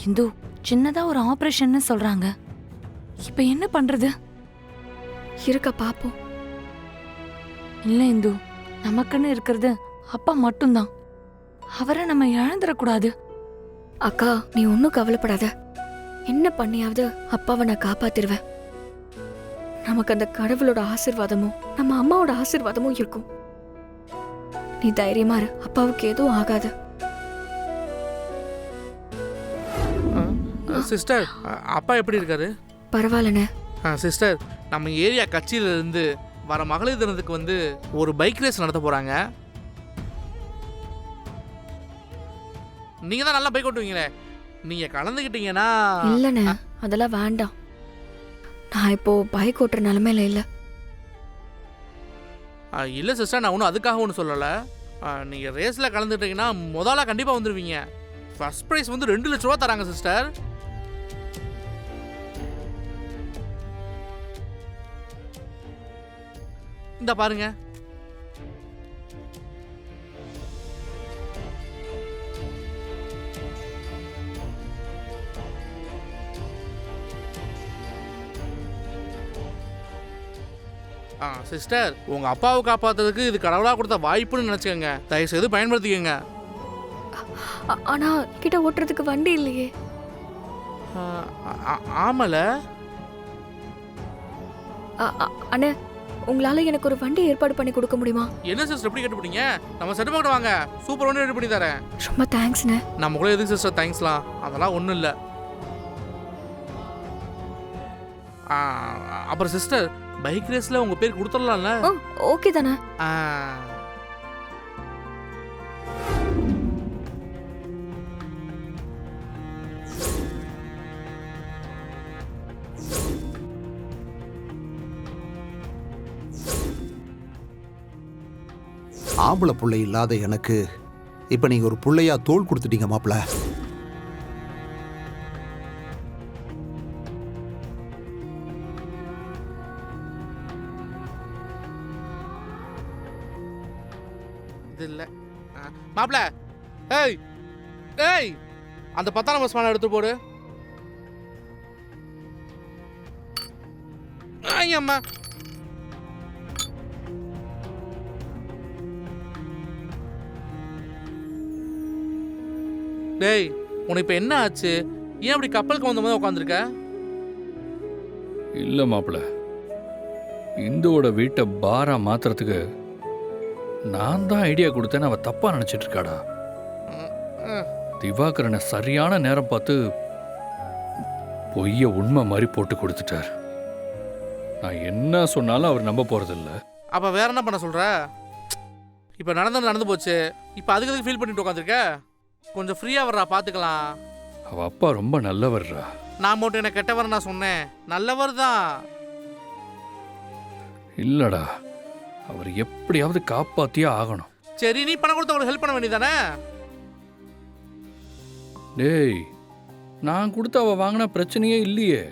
இந்து சின்னதா ஒரு ஆபரேஷன்னு சொல்றாங்க. இப்ப என்ன பண்றது? இருக்க பாப்போம். இல்ல இந்து, நமக்குன்னு இருக்கிறது அப்பா மட்டும்தான். அவரை நம்ம இழந்துடக்கூடாது. அக்கா, நீ ஒன்னும் கவலைப்படாத. என்ன பண்ணியாவது அப்பாவை நான் காப்பாத்திருவேன். நமக்கு அந்த கடவுளோட ஆசீர்வாதமும் நம்ம அம்மாவோட ஆசீர்வாதமும் இருக்கும். நீ தைரியமா இரு, அப்பாவுக்கு எதுவும் ஆகாது. சிஸ்டர், அப்பா எப்படி இருக்காரு? பரவாயில்லண்ணே. சிஸ்டர், நம்ம ஏரியா கட்சியிலிருந்து வர மகளிர் தினத்துக்கு வந்து ஒரு பைக் ரேஸ் நடத்த போகிறாங்க. நீங்கள் தான் நல்லா பைக் ஓட்டுவீங்களே, நீங்கள் கலந்துக்கிட்டீங்கன்னா? இல்லண்ணே, அதெல்லாம் வேண்டாம். நான் இப்போ பைக் ஓட்டுற நிலைமையில இல்லை. இல்லை சிஸ்டர், நான் ஒன்றும் அதுக்காக ஒன்றும் சொல்லலை. நீங்கள் ரேஸில் கலந்துக்கிட்டீங்கன்னா முதல்ல கண்டிப்பாக வந்துடுவீங்க. ஃபர்ஸ்ட் ப்ரைஸ் வந்து 2 லட்ச ரூபா தராங்க சிஸ்டர். இந்த பாருங்க. சிஸ்டர், உங்க அப்பாவை காப்பாத்துறதுக்கு இது கடவுளா கொடுத்த வாய்ப்புன்னு நினைச்சுக்கோங்க. தயவு செய்து பயன்படுத்திக்கங்க. ஆனா கிட்ட ஓட்டுறதுக்கு வண்டி இல்லையே. ஆமல அண்ணே, உங்களால எனக்கு ஒரு வண்டி ஏற்பாடு பண்ணி கொடுக்க முடியுமா? என்ன சிஸ்டர் எப்படி கேட்டுப்பீங்க? நம்ம செட் பண்ண வாங்க, சூப்பர் வண்டி ரெடி பண்ணி தரேன். ரொம்ப தேங்க்ஸ்ண்ணே. நம்ம கூட எதுக்கு சிஸ்டர் தேங்க்ஸ்லாம், அதெல்லாம் ஒன்றும் இல்லை. அப்புறம் சிஸ்டர், பைக் ரேஸ்ல உங்க பேர் கொடுத்துடலாம்ல? ஓகே தானே. ஆம்பளை புள்ளை இல்லாத எனக்கு இப்ப நீங்க ஒரு புள்ளையா தோள் கொடுத்துட்டீங்க மாப்பிள்ள. இது இல்ல மாப்பிள்ள. ஏய் ஏய், அந்த 10ஆம் பஸ் மேல எடுத்து போடு. ஐயம்மா, டேய் உனக்கு இப்ப என்ன ஆச்சு? ஏன் அப்படி கப்பலுக்கு வந்த மாதிரி உட்காந்துருக்க? இல்ல மாப்பிள்ள, இந்துவோட வீட்டை பாரா மாத்துறதுக்கு நான் தான் ஐடியா கொடுத்தேன்னு அவ தப்பா நினைச்சிட்டு இருக்காடா. திவாகரனை சரியான நேரம் பார்த்து பொய்ய உண்மை மாதிரி போட்டு கொடுத்துட்டார். நான் என்ன சொன்னாலும் அவர் நம்ப போறது இல்ல. அப்ப வேற என்ன பண்ண சொல்ற? இப்ப நடந்து போச்சு. இப்ப அதுக்கு ஃபீல் பண்ணிட்டு உட்காந்துருக்க? கொஞ்சம் ஃப்ரீயா வர்றா, பாத்துக்கலாம். அவ அப்பா ரொம்ப நல்லவர்ரா. நான் மட்டும் என்ன கெட்டவர் நான் சொன்னேன்? நல்லவர் தான். இல்லடா, அவர் எப்படியாவது காப்பாத்தியே ஆகணும். சரி, நீ பணம் கொடுத்து அவருக்கு ஹெல்ப் பண்ண வேண்டியதானே? டேய், நான் கொடுத்து அவ வாங்கின பிரச்சனையே இல்லையே.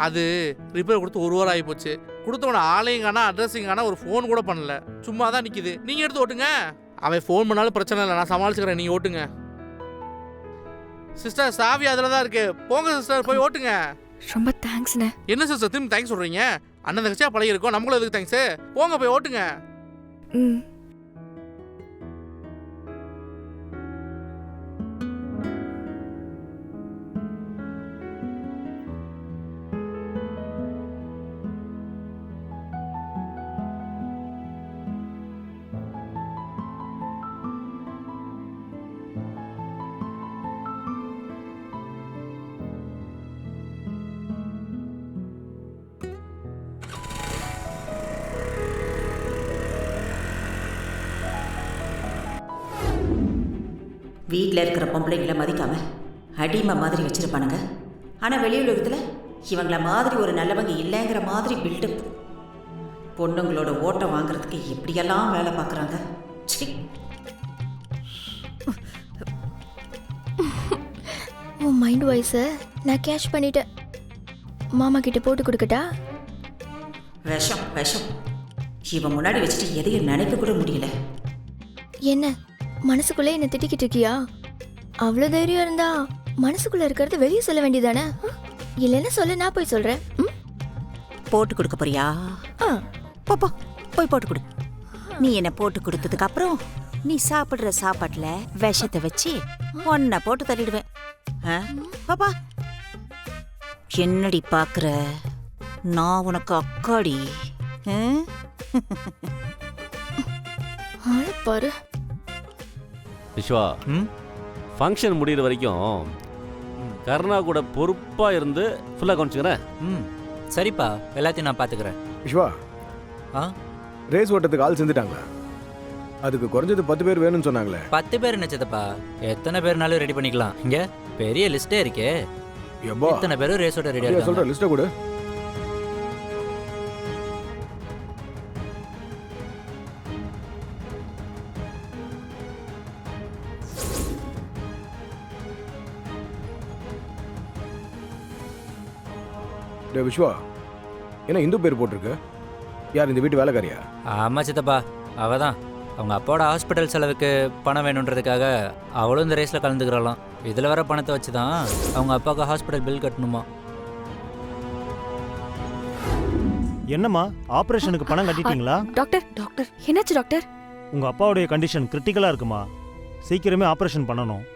அது ரிப்பேர் கொடுத்து 1 வாரம் ஆகி போச்சு. கொடுத்தவன ஆளையும் காணா, அட்ரஸையும் காணா, ஒரு ஃபோன் கூட பண்ணல. சும்மா தான் நிக்குது. நீங்க எடுத்து ஓட்டுங்க. அவன் ஃபோன் பண்ணாலும் பிரச்சனை இல்லை, நான் சமாளிச்சுக்கிறேன். நீங்க ஓட்டுங்க. சிஸ்டர், சாவி அதில் தான் இருக்கு. போங்க சிஸ்டர், போய் ஓட்டுங்க. ரொம்ப தேங்க்ஸ்ண்ணே. என்ன சிஸ்டர் திரும்பி தேங்க்ஸ் சொல்றீங்க? அண்ணன் தங்கச்சியா பழகி இருக்கோம், நம்மளும் எதுக்கு தேங்க்ஸ்? போங்க போய் ஓட்டுங்க. ம். வீட்டில் இருக்கிற பொம்பளைங்களை மதிக்காம அடிமை மாதிரி வச்சுருப்பானுங்க. ஆனால் வெளி உலகத்தில் இவங்கள மாதிரி ஒரு நல்லவங்க இல்லைங்கிற மாதிரி பில்டப். பொண்ணுங்களோட ஓட்டம் வாங்குறதுக்கு எப்படியெல்லாம் வேலை பார்க்குறாங்க. உன் மைண்ட் வாய்ஸை நான் கேட்ச் பண்ணிட்டேன். மாமா கிட்ட போட்டு கொடுக்கட்டா? விஷம். இவன் முன்னாடி வச்சுட்டு எதையும் நினைக்க கூட முடியல. என்ன மனசுக்குள்ளே என்ன திட்டிக்கிட்டு இருக்கியா? அவ்வளோ தைரியம் இருந்தா மனசுக்குள்ள இருக்கிறத வெளியே சொல்ல வேண்டியதானே? இல்லைன்னா சொல்ல, நான் போய் சொல்றேன். போட்டு கொடுக்க போறியா? பாப்பா போய் போட்டு கொடு. நீ என்ன போட்டு கொடுத்ததுக்கு அப்புறம் நீ சாப்பிடுற சாப்பாட்டுல விஷத்தை வச்சு ஒன்ன போட்டு தள்ளிடுவேன். பாப்பா என்னடி பாக்குற? நான் உனக்கு அக்காடி. பாரு விஸ்வா, ஃபங்க்ஷன் முடிகிற வரைக்கும் கருணா கூட பொறுப்பாக இருந்து ஃபுல்லாக கவனிச்சுக்கிறேன். சரிப்பா, எல்லாத்தையும் நான் பார்த்துக்கிறேன். விஸ்வா, ஆ ரேஸ் ஓட்டத்துக்கு ஆள் செஞ்சுட்டாங்களா? அதுக்கு குறைஞ்சது 10 பேர் வேணும்னு சொன்னாங்களே. 10 பேர் என்னச்சதப்பா, எத்தனை பேர்னாலும் ரெடி பண்ணிக்கலாம். இங்க பெரிய லிஸ்டே இருக்கே. எப்பா எத்தனை பேரும் ரேஸ் ஓட்ட ரெடியா சொல்ற லிஸ்ட்டை கொடு. டே விஸ்வா, என்ன இந்து பேர் போட்டிருக்கு? யார் இந்த வீட்டு வேலைக்காரியா? ஆமா சித்தப்பா, அவ தான். அவங்க அப்பாவோட ஹாஸ்பிட்டல் செலவுக்கு பணம் வேணுன்றதுக்காக அவளும் இந்த ரேஸில் கலந்துக்கிறாளாம். இதில் வர பணத்தை வச்சு தான் அவங்க அப்பாவுக்கு ஹாஸ்பிட்டல் பில் கட்டணுமா. என்னம்மா, ஆபரேஷனுக்கு பணம் கட்டிட்டீங்களா? டாக்டர் டாக்டர் என்னாச்சு டாக்டர்? உங்க அப்பாவுடைய கண்டிஷன் கிரிட்டிக்கலா இருக்குமா, சீக்கிரமே ஆபரேஷன் பண்ணணும்.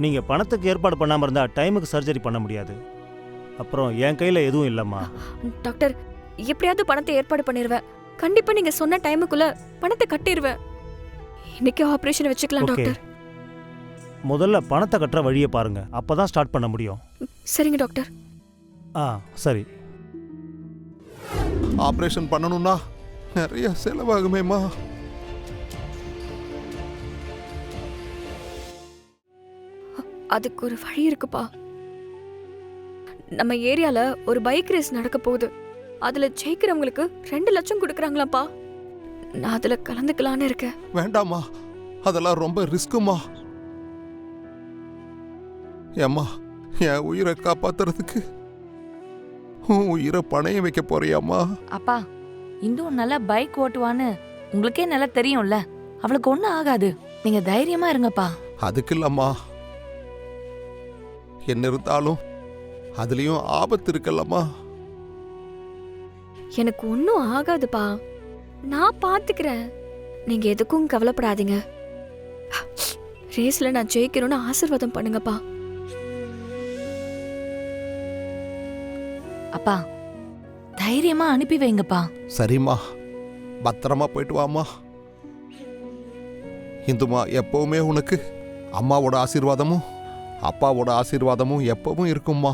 நீங்க பணத்துக்கு ஏற்பாடு பண்ணாம இருந்தா டைமுக்கு சர்ஜரி பண்ண முடியாது. அப்புறம் என் கையில எதுவும் இல்லம்மா. டாக்டர், எப்படியாவது பணத்தை ஏற்பாடு பண்ணிடுவேன். கண்டிப்பா நீங்க சொன்ன டைமுக்குள்ள பணத்தை கட்டிடுவேன். இன்னைக்கு ஆபரேஷன் வச்சுக்கலாம் ஓகே, டாக்டர். முதல்ல பணத்தை கட்டுற வழியை பாருங்க, அப்பதான் ஸ்டார்ட் பண்ண முடியும். சரிங்க டாக்டர். சரி. ஆப்ரேஷன் பண்ணணும்னா நிறைய செலவாகுமேம்மா. அதுக்கு ஒரு வழி இருக்குப்பா. நம்ம ஏரியால ஒரு பைக் ரேஸ் நடக்க போகுது. அதுல ஜெயிக்கிறவங்களுக்கு 2 லட்சம் கொடுக்குறாங்களாப்பா. நான் அதுல கலந்துக்கலான்னு இருக்கேன். வேண்டாம்மா, அதெல்லாம் ரொம்ப ரிஸ்க்குமா. ஏம்மா, என் உயிரை காப்பாத்துறதுக்கு உன் உயிரை பணையம் வைக்க போறியாம்மா? அப்பா, இந்து நல்லா பைக் ஓட்டுவான்னு உங்களுக்கே நல்லா தெரியும்ல. அவளுக்கு ஒன்றும் ஆகாது. நீங்க தைரியமா இருங்கப்பா. அதுக்கு இல்லம்மா, என்ன இருந்தாலும் அதுலயும் ஆபத்து இருக்கல்லம்மா. எனக்கு ஒன்றும் ஆகாதுப்பா, நான் பாத்துக்கிறேன். நீங்க எதுக்கும் கவலைப்படாதீங்க. ரேஸ்ல நான் ஜெயிக்கணும்னு ஆசீர்வாதம் பண்ணுங்கப்பா. அப்பா, தைரியமா அனுப்பி வைங்கப்பா. சரிம்மா, பத்திரமா போயிட்டு வாம்மா. இந்துமா, எப்பவுமே உனக்கு அம்மாவோட ஆசீர்வாதமும் அப்பாவோட ஆசீர்வாதமும் எப்பவும் இருக்கும்மா.